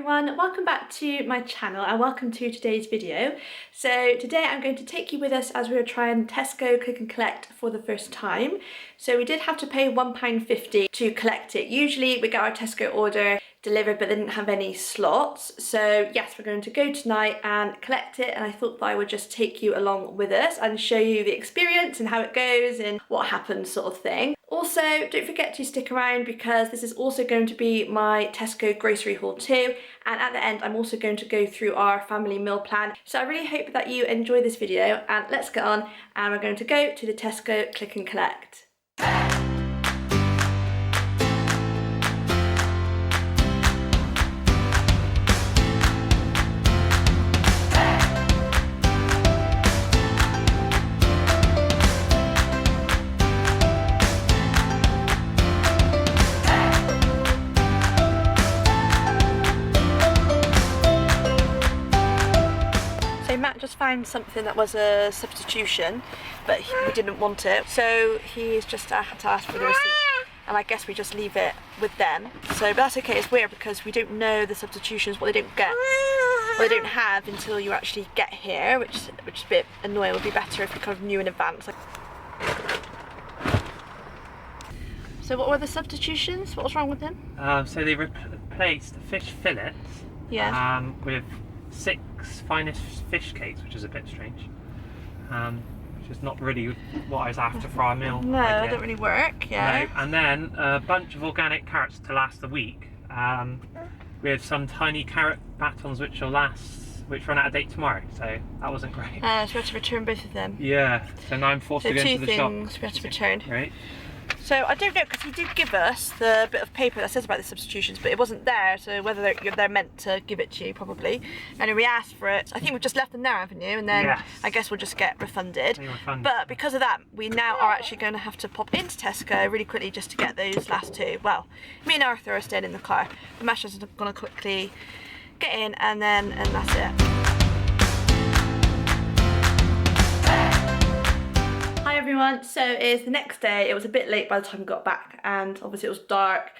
everyone, welcome back to my channel and welcome to today's video. So today I'm going to take you with us as we are trying Tesco Click and Collect for the first time. So we did have to pay £1.50 to collect it. Usually we get our Tesco order delivered but they didn't have any slots. So yes, we're going to go tonight and collect it, and I thought that I would just take you along with us and show you the experience and how it goes and what happens sort of thing. Also, don't forget to stick around because this is also going to be my Tesco grocery haul too, and at the end I'm also going to go through our family meal plan. So I really hope that you enjoy this video, and let's get on and we're going to go to the Tesco Click and Collect. Matt just found something that was a substitution, but he didn't want it, so he's just had to ask for the receipt, and I guess we just leave it with them. So but that's okay. It's weird because we don't know the substitutions, what they don't get, what they don't have until you actually get here, which is a bit annoying. It would be better if we kind of knew in advance. So what were the substitutions? What was wrong with them? So they replaced the fish fillets with 6 finest fish cakes, which is a bit strange, which is not really what I was after for our meal. No, it don't really work. Yeah. No. And then a bunch of organic carrots to last a week, with some tiny carrot batons which run out of date tomorrow. So that wasn't great. So we had to return both of them. Yeah. So now I'm forced to go into the shop. 2 things we had to return. Right. So I don't know, because he did give us the bit of paper that says about the substitutions, but it wasn't there, so whether they're meant to give it to you, probably. And we asked for it. I think we've just left them there, haven't you? And then yes. I guess we'll just get refunded. But because of that, we now are actually going to have to pop into Tesco really quickly just to get those last 2. Well, me and Arthur are staying in the car. The Masha's going to quickly get in, and that's it. Hi everyone, so it's the next day. It was a bit late by the time we got back, and obviously it was dark,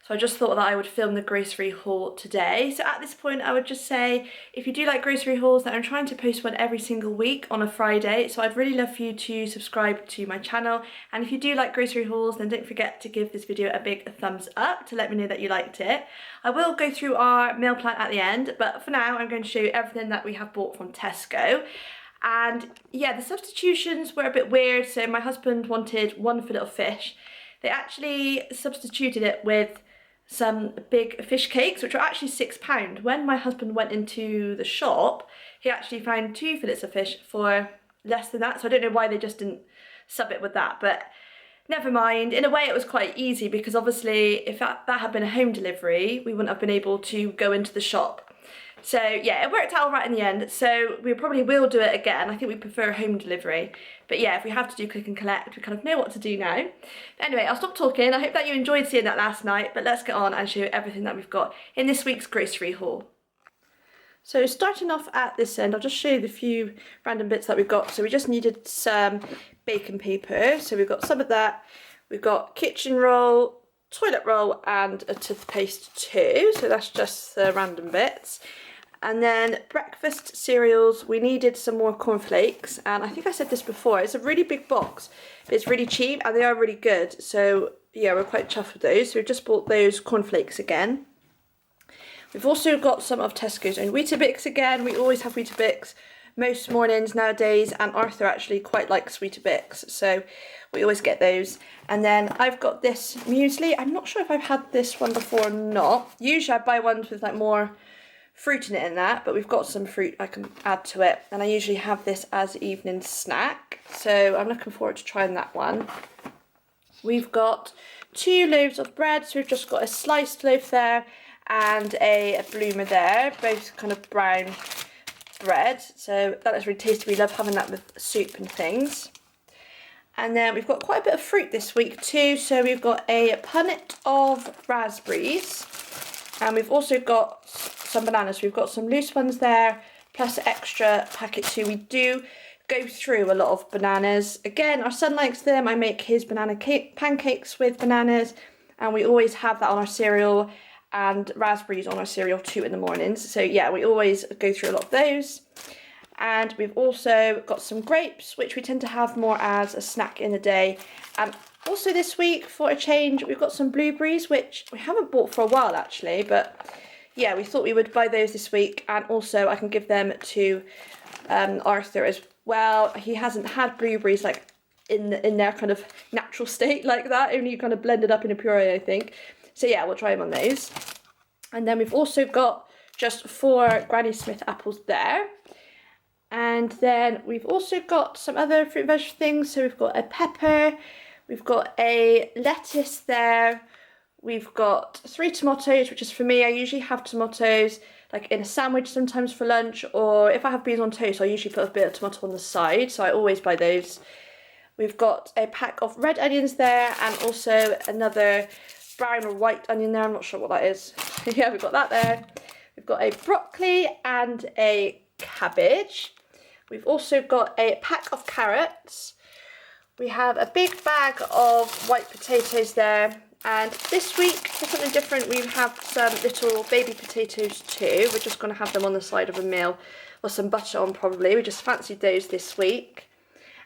so I just thought that I would film the grocery haul today. So at this point I would just say, if you do like grocery hauls, that I'm trying to post one every single week on a Friday, so I'd really love for you to subscribe to my channel, and if you do like grocery hauls, then don't forget to give this video a big thumbs up to let me know that you liked it. I will go through our meal plan at the end, but for now I'm going to show you everything that we have bought from Tesco. And yeah, the substitutions were a bit weird. So my husband wanted 1 fillet of fish. They actually substituted it with some big fish cakes, which are actually £6. When my husband went into the shop, he actually found 2 fillets of fish for less than that. So I don't know why they just didn't sub it with that, but never mind. In a way it was quite easy, because obviously if that had been a home delivery, we wouldn't have been able to go into the shop. So yeah, it worked out all right in the end, so we probably will do it again. I think we prefer home delivery. But yeah, if we have to do click and collect, we kind of know what to do now. But anyway, I'll stop talking. I hope that you enjoyed seeing that last night, but let's get on and show you everything that we've got in this week's grocery haul. So starting off at this end, I'll just show you the few random bits that we've got. So we just needed some baking paper. So we've got some of that. We've got kitchen roll, toilet roll, and a toothpaste too. So that's just the random bits. And then breakfast cereals, we needed some more cornflakes, and I think I said this before, it's a really big box, but it's really cheap and they are really good, so yeah, we're quite chuffed with those. So we've just bought those cornflakes again. We've also got some of Tesco's own Weetabix again. We always have Weetabix most mornings nowadays, and Arthur actually quite likes Weetabix, so we always get those. And then I've got this muesli. I'm not sure if I've had this one before or not. Usually I buy ones with like more fruit in it and that, but we've got some fruit I can add to it, and I usually have this as an evening snack, so I'm looking forward to trying that one. We've got 2 loaves of bread, so we've just got a sliced loaf there and a bloomer there, both kind of brown bread, so that is really tasty. We love having that with soup and things. And then we've got quite a bit of fruit this week too, so we've got a punnet of raspberries, and we've also got some bananas. We've got some loose ones there, plus an extra packet too. We do go through a lot of bananas. Again, our son likes them. I make his banana pancakes with bananas, and we always have that on our cereal. and raspberries on our cereal too in the mornings. So yeah, we always go through a lot of those. And we've also got some grapes, which we tend to have more as a snack in the day. And also this week, for a change, we've got some blueberries, which we haven't bought for a while actually, but yeah, we thought we would buy those this week. And also I can give them to Arthur as well. He hasn't had blueberries like in their kind of natural state like that, only kind of blended up in a puree, I think. So yeah, we'll try them on those. And then we've also got just 4 Granny Smith apples there. And then we've also got some other fruit and veg things. So we've got a pepper, we've got a lettuce there, we've got 3 tomatoes, which is for me. I usually have tomatoes like in a sandwich sometimes for lunch, or if I have beans on toast, I usually put a bit of tomato on the side. So I always buy those. We've got a pack of red onions there, and also another brown or white onion there. I'm not sure what that is. Yeah, we've got that there. We've got a broccoli and a cabbage. We've also got a pack of carrots. We have a big bag of white potatoes there. And this week, for something different, we have some little baby potatoes too. We're just going to have them on the side of a meal with some butter on probably. We just fancied those this week.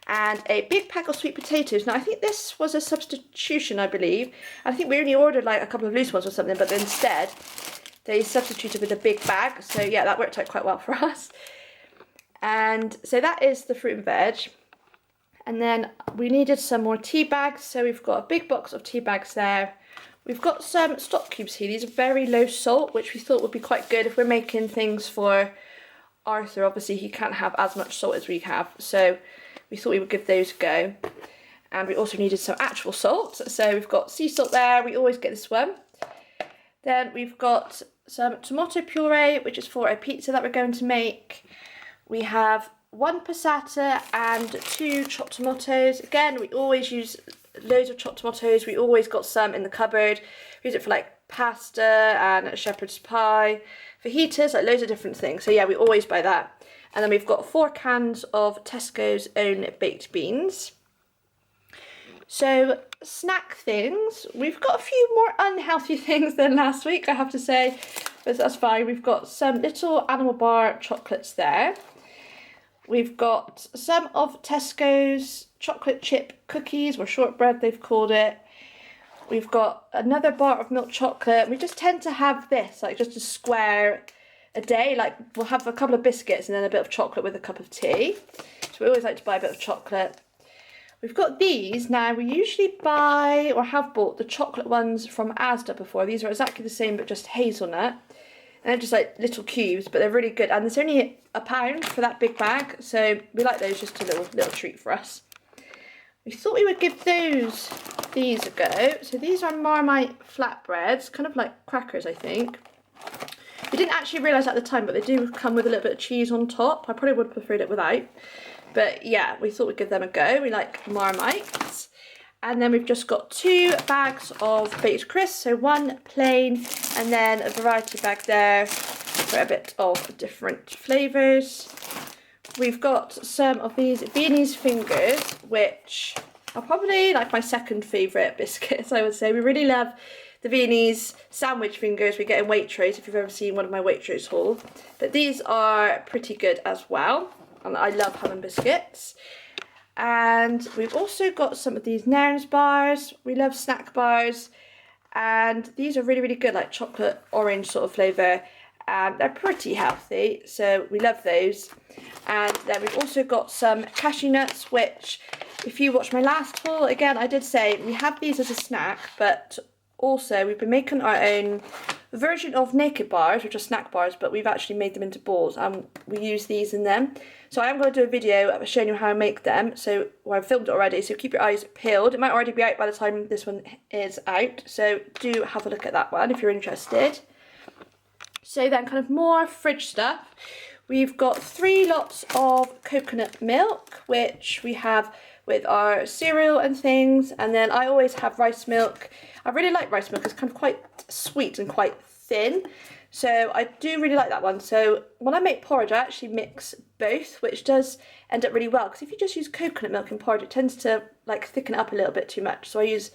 And a big pack of sweet potatoes. Now, I think this was a substitution, I believe. I think we only ordered like a couple of loose ones or something, but instead they substituted with a big bag. So yeah, that worked out quite well for us. And so that is the fruit and veg. And then we needed some more tea bags. So we've got a big box of tea bags there. We've got some stock cubes here. These are very low salt, which we thought would be quite good if we're making things for Arthur. Obviously, he can't have as much salt as we have. So we thought we would give those a go. And we also needed some actual salt. So we've got sea salt there. We always get this one. Then we've got some tomato puree, which is for a pizza that we're going to make. We have 1 passata and 2 chopped tomatoes. Again, we always use loads of chopped tomatoes. We always got some in the cupboard. We use it for like pasta and shepherd's pie, fajitas, like loads of different things. So yeah, we always buy that. And then we've got 4 cans of Tesco's own baked beans. So snack things, we've got a few more unhealthy things than last week, I have to say, but that's fine. We've got some little animal bar chocolates there. We've got some of Tesco's chocolate chip cookies, or shortbread they've called it. We've got another bar of milk chocolate. We just tend to have this, like just a square a day. Like we'll have a couple of biscuits and then a bit of chocolate with a cup of tea. So we always like to buy a bit of chocolate. We've got these. Now we usually buy or have bought the chocolate ones from Asda before. These are exactly the same but just hazelnut. And they're just like little cubes, but they're really good. And there's only £1 for that big bag, so we like those, just a little treat for us. We thought we would give these a go. So these are Marmite flatbreads, kind of like crackers, I think. We didn't actually realise at the time, but they do come with a little bit of cheese on top. I probably would have preferred it without. But yeah, we thought we'd give them a go. We like Marmites. And then we've just got 2 bags of baked crisps, so 1 plain and then a variety bag there for a bit of different flavours. We've got some of these Viennese fingers, which are probably like my second favourite biscuits, I would say. We really love the Viennese sandwich fingers we get in Waitrose, if you've ever seen one of my Waitrose hauls. But these are pretty good as well, and I love having biscuits. And we've also got some of these Nairns bars. We love snack bars, and these are really, really good, like chocolate orange sort of flavour, and they're pretty healthy, so we love those. And then we've also got some cashew nuts, which if you watch my last haul, again, I did say we have these as a snack, but also we've been making our own version of naked bars, which are snack bars, but we've actually made them into balls, and we use these in them. So I am going to do a video of showing you how I make them. So I've filmed it already, so keep your eyes peeled. It might already be out by the time this one is out, so do have a look at that one if you're interested. So then, kind of more fridge stuff. We've got 3 lots of coconut milk, which we have with our cereal and things, and then I always have rice milk. I really like rice milk. It's kind of quite sweet and quite thin, so I do really like that one. So when I make porridge, I actually mix both, which does end up really well, because if you just use coconut milk in porridge, it tends to like thicken it up a little bit too much. So I use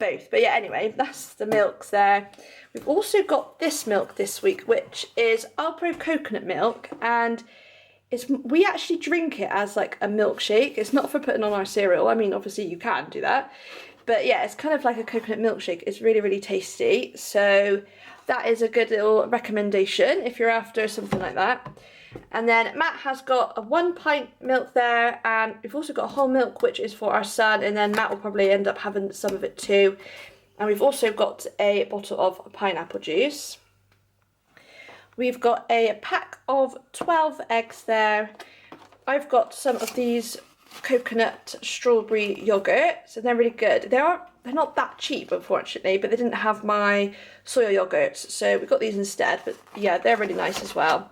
both. But yeah, anyway, that's the milks there. We've also got this milk this week, which is Alpro coconut milk, and we actually drink it as like a milkshake. It's not for putting on our cereal. I mean, obviously you can do that, but yeah, it's kind of like a coconut milkshake. It's really, really tasty. So that is a good little recommendation if you're after something like that. And then Matt has got a 1 pint milk there, and we've also got whole milk, which is for our son, and then Matt will probably end up having some of it too. And we've also got a bottle of pineapple juice. We've got a pack of 12 eggs there. I've got some of these coconut strawberry yogurts, and they're really good. They're not that cheap, unfortunately, but they didn't have my soya yogurts, so we got these instead. But yeah, they're really nice as well.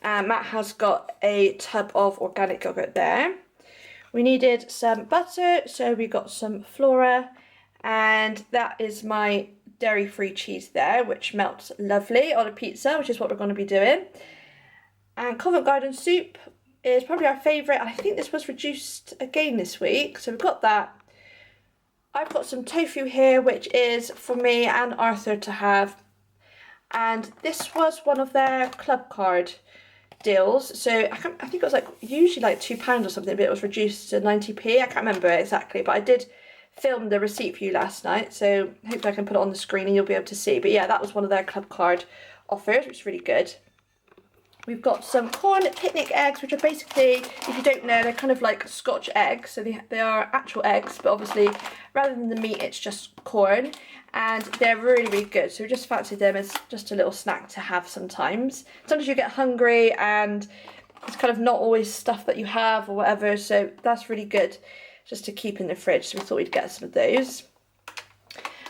Matt has got a tub of organic yogurt there. We needed some butter, so we got some Flora, and that is my dairy-free cheese there, which melts lovely on a pizza, which is what we're going to be doing. And Covent Garden soup is probably our favourite, and I think this was reduced again this week, so we've got that. I've got some tofu here, which is for me and Arthur to have, and this was one of their club card deals, so I think it was like usually like £2 or something, but it was reduced to 90p. I can't remember exactly, but I did film the receipt for you last night, so hopefully I can put it on the screen and you'll be able to see. But yeah, that was one of their club card offers, which is really good. We've got some corn picnic eggs, which are basically, if you don't know, they're kind of like Scotch eggs, so they are actual eggs, but obviously rather than the meat it's just corn, and they're really, really good. So we just fancy them as just a little snack to have sometimes. Sometimes you get hungry and it's kind of not always stuff that you have or whatever, so that's really good just to keep in the fridge, so we thought we'd get some of those.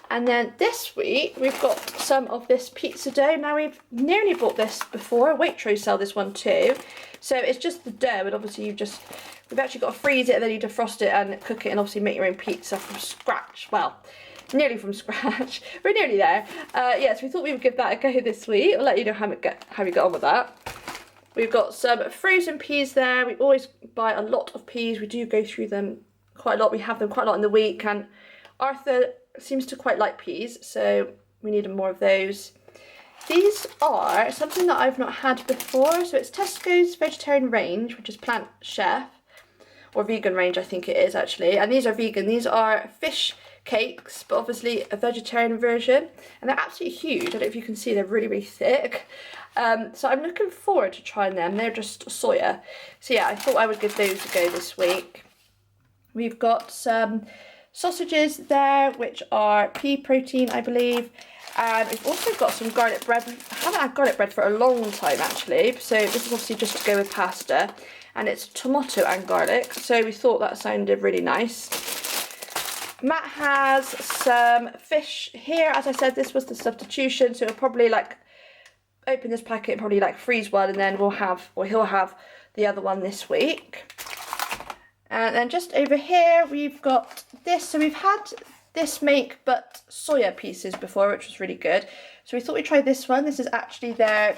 And then this week we've got some of this pizza dough. Now we've nearly bought this before, Waitrose sell this one too. So it's just the dough, and obviously we've actually got to freeze it and then you defrost it and cook it and obviously make your own pizza from scratch. Well, nearly from scratch. We're nearly there. Yeah, so we thought we would give that a go this week. I'll let you know how we get on with that. We've got some frozen peas there. We always buy a lot of peas. We do go through them quite a lot. We have them quite a lot in the week, and Arthur seems to quite like peas, so we need more of those. These are something that I've not had before, so it's Tesco's vegetarian range, which is Plant Chef, or vegan range I think it is actually, and these are vegan. These are fish cakes, but obviously a vegetarian version, and they're absolutely huge. I don't know if you can see, they're really, really thick. So I'm looking forward to trying them. They're just soya. So yeah, I thought I would give those a go this week. We've got some sausages there, which are pea protein, I believe, and we've also got some garlic bread. I haven't had garlic bread for a long time actually, so this is obviously just to go with pasta, and it's tomato and garlic, so we thought that sounded really nice. Matt has some fish here. As I said, this was the substitution, so he'll probably like open this packet and probably like freeze one, and then he'll have the other one this week. And then just over here we've got this. So we've had this make but soya pieces before, which was really good. So we thought we'd try this one. This is actually their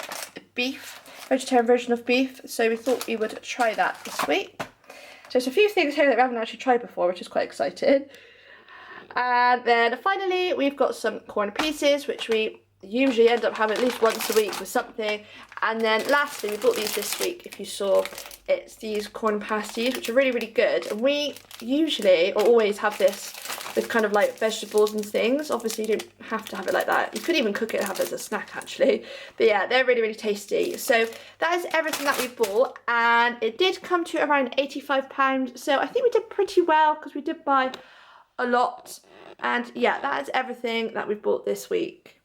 vegetarian version of beef. So we thought we would try that this week. So there's a few things here that we haven't actually tried before, which is quite exciting. And then finally we've got some corn pieces, which we usually end up having at least once a week with something. And then lastly, we bought these this week, if you saw, it's these corn pasties, which are really, really good. And we usually or always have this with kind of like vegetables and things. Obviously you don't have to have it like that. You could even cook it and have it as a snack actually. But yeah, they're really, really tasty. So that is everything that we bought, and it did come to around £85. So I think we did pretty well because we did buy a lot. And yeah, that is everything that we bought this week.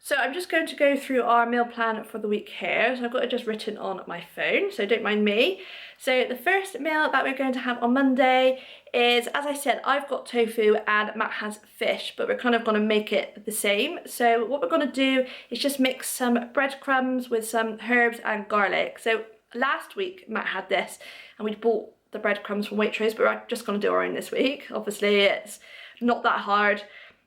So I'm just going to go through our meal plan for the week here. So I've got it just written on my phone, so don't mind me. So the first meal that we're going to have on Monday is, as I said, I've got tofu and Matt has fish, but we're kind of going to make it the same. So what we're going to do is just mix some breadcrumbs with some herbs and garlic. So last week Matt had this and we bought the breadcrumbs from Waitrose, but we're just going to do our own this week. Obviously it's not that hard.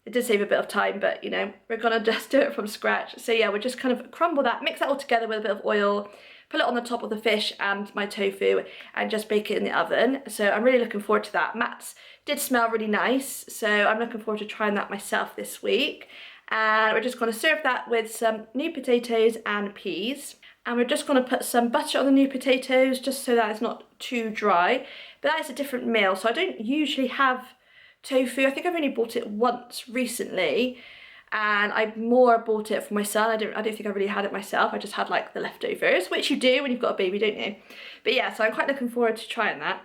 It did save a bit of time, but you know, we're gonna just do it from scratch. So yeah, we'll just kind of crumble that, mix that all together with a bit of oil, put it on the top of the fish and my tofu and just bake it in the oven. So I'm really looking forward to that. Matt's did smell really nice, so I'm looking forward to trying that myself this week. And we're just going to serve that with some new potatoes and peas. And we're just going to put some butter on the new potatoes just so that it's not too dry. But that is a different meal, so I don't usually have tofu. I think I've only bought it once recently, and I more bought it for my son. I don't think I really had it myself. I just had like the leftovers, which you do when you've got a baby, don't you? But yeah, so I'm quite looking forward to trying that.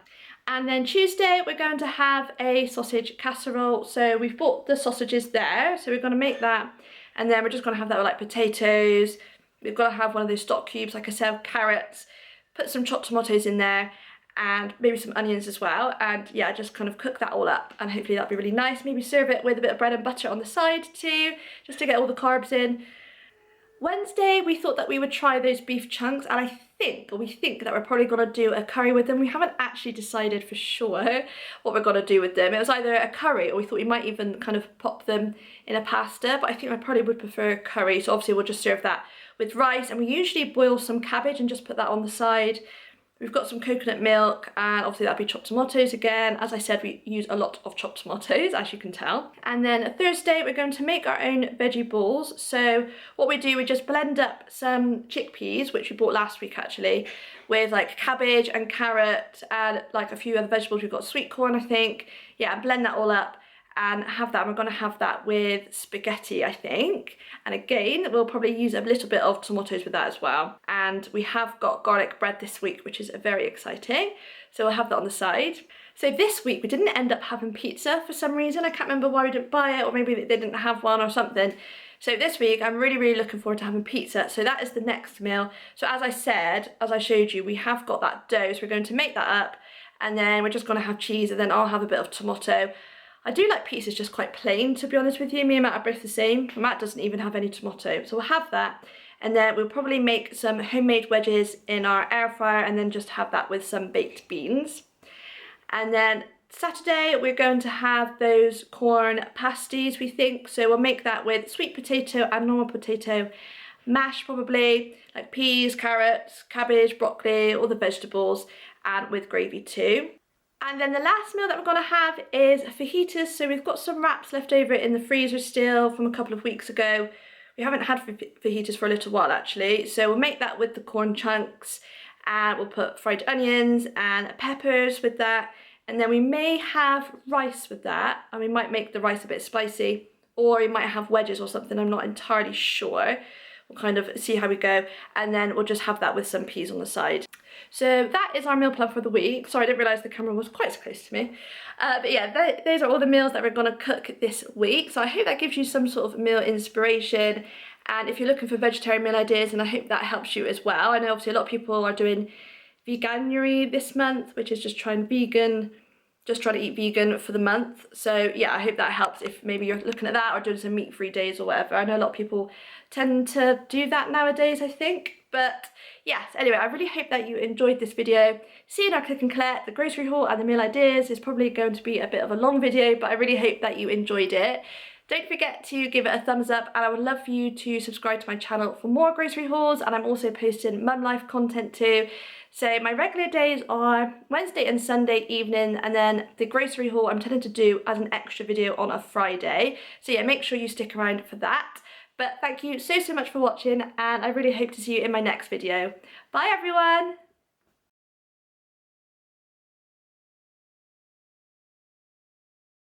And then Tuesday we're going to have a sausage casserole. So we've bought the sausages there, so we're going to make that, and then we're just going to have that with like potatoes. We've got to have one of those stock cubes, like I said, carrots, put some chopped tomatoes in there, and maybe some onions as well. And yeah, just kind of cook that all up, and hopefully that'll be really nice. Maybe serve it with a bit of bread and butter on the side too, just to get all the carbs in. Wednesday, we thought that we would try those beef chunks, and we think that we're probably going to do a curry with them. We haven't actually decided for sure what we're going to do with them. It was either a curry, or we thought we might even kind of pop them in a pasta, but I think I probably would prefer curry. So obviously we'll just serve that with rice, and we usually boil some cabbage and just put that on the side. We've got some coconut milk, and obviously that'd be chopped tomatoes again. As I said, we use a lot of chopped tomatoes, as you can tell. And then Thursday, we're going to make our own veggie balls. So what we do, we just blend up some chickpeas, which we bought last week actually, with like cabbage and carrot and like a few other vegetables. We've got sweet corn, I think. Yeah, and blend that all up and have that. And we're going to have that with spaghetti, I think. And again, we'll probably use a little bit of tomatoes with that as well. And we have got garlic bread this week, which is very exciting. So we'll have that on the side. So this week we didn't end up having pizza for some reason. I can't remember why we didn't buy it, or maybe they didn't have one or something. So this week I'm really looking forward to having pizza. So that is the next meal. So as I said, as I showed you, we have got that dough. So we're going to make that up, and then we're just going to have cheese, and then I'll have a bit of tomato. I do like pizzas just quite plain, to be honest with you. Me and Matt are both the same. Matt doesn't even have any tomato. So we'll have that. And then we'll probably make some homemade wedges in our air fryer, and then just have that with some baked beans. And then Saturday, we're going to have those corn pasties, we think. So we'll make that with sweet potato and normal potato mash, probably, like peas, carrots, cabbage, broccoli, all the vegetables, and with gravy too. And then the last meal that we're going to have is fajitas. So we've got some wraps left over in the freezer still from a couple of weeks ago. We haven't had fajitas for a little while actually. So we'll make that with the corn chunks, and we'll put fried onions and peppers with that. And then we may have rice with that, and we might make the rice a bit spicy, or we might have wedges or something. I'm not entirely sure. We'll kind of see how we go. And then we'll just have that with some peas on the side. So that is our meal plan for the week. Sorry, I didn't realise the camera was quite so close to me. But yeah, those are all the meals that we're going to cook this week. So I hope that gives you some sort of meal inspiration. And if you're looking for vegetarian meal ideas, and I hope that helps you as well. I know obviously a lot of people are doing Veganuary this month, which is just trying to eat vegan for the month. So yeah, I hope that helps if maybe you're looking at that, or doing some meat-free days or whatever. I know a lot of people tend to do that nowadays, I think. But yes, anyway, I really hope that you enjoyed this video. Seeing our click and collect, the grocery haul and the meal ideas is probably going to be a bit of a long video, but I really hope that you enjoyed it. Don't forget to give it a thumbs up, and I would love for you to subscribe to my channel for more grocery hauls, and I'm also posting mum life content too. So my regular days are Wednesday and Sunday evening, and then the grocery haul I'm tending to do as an extra video on a Friday. So yeah, make sure you stick around for that. But thank you so much for watching, and I really hope to see you in my next video. Bye everyone!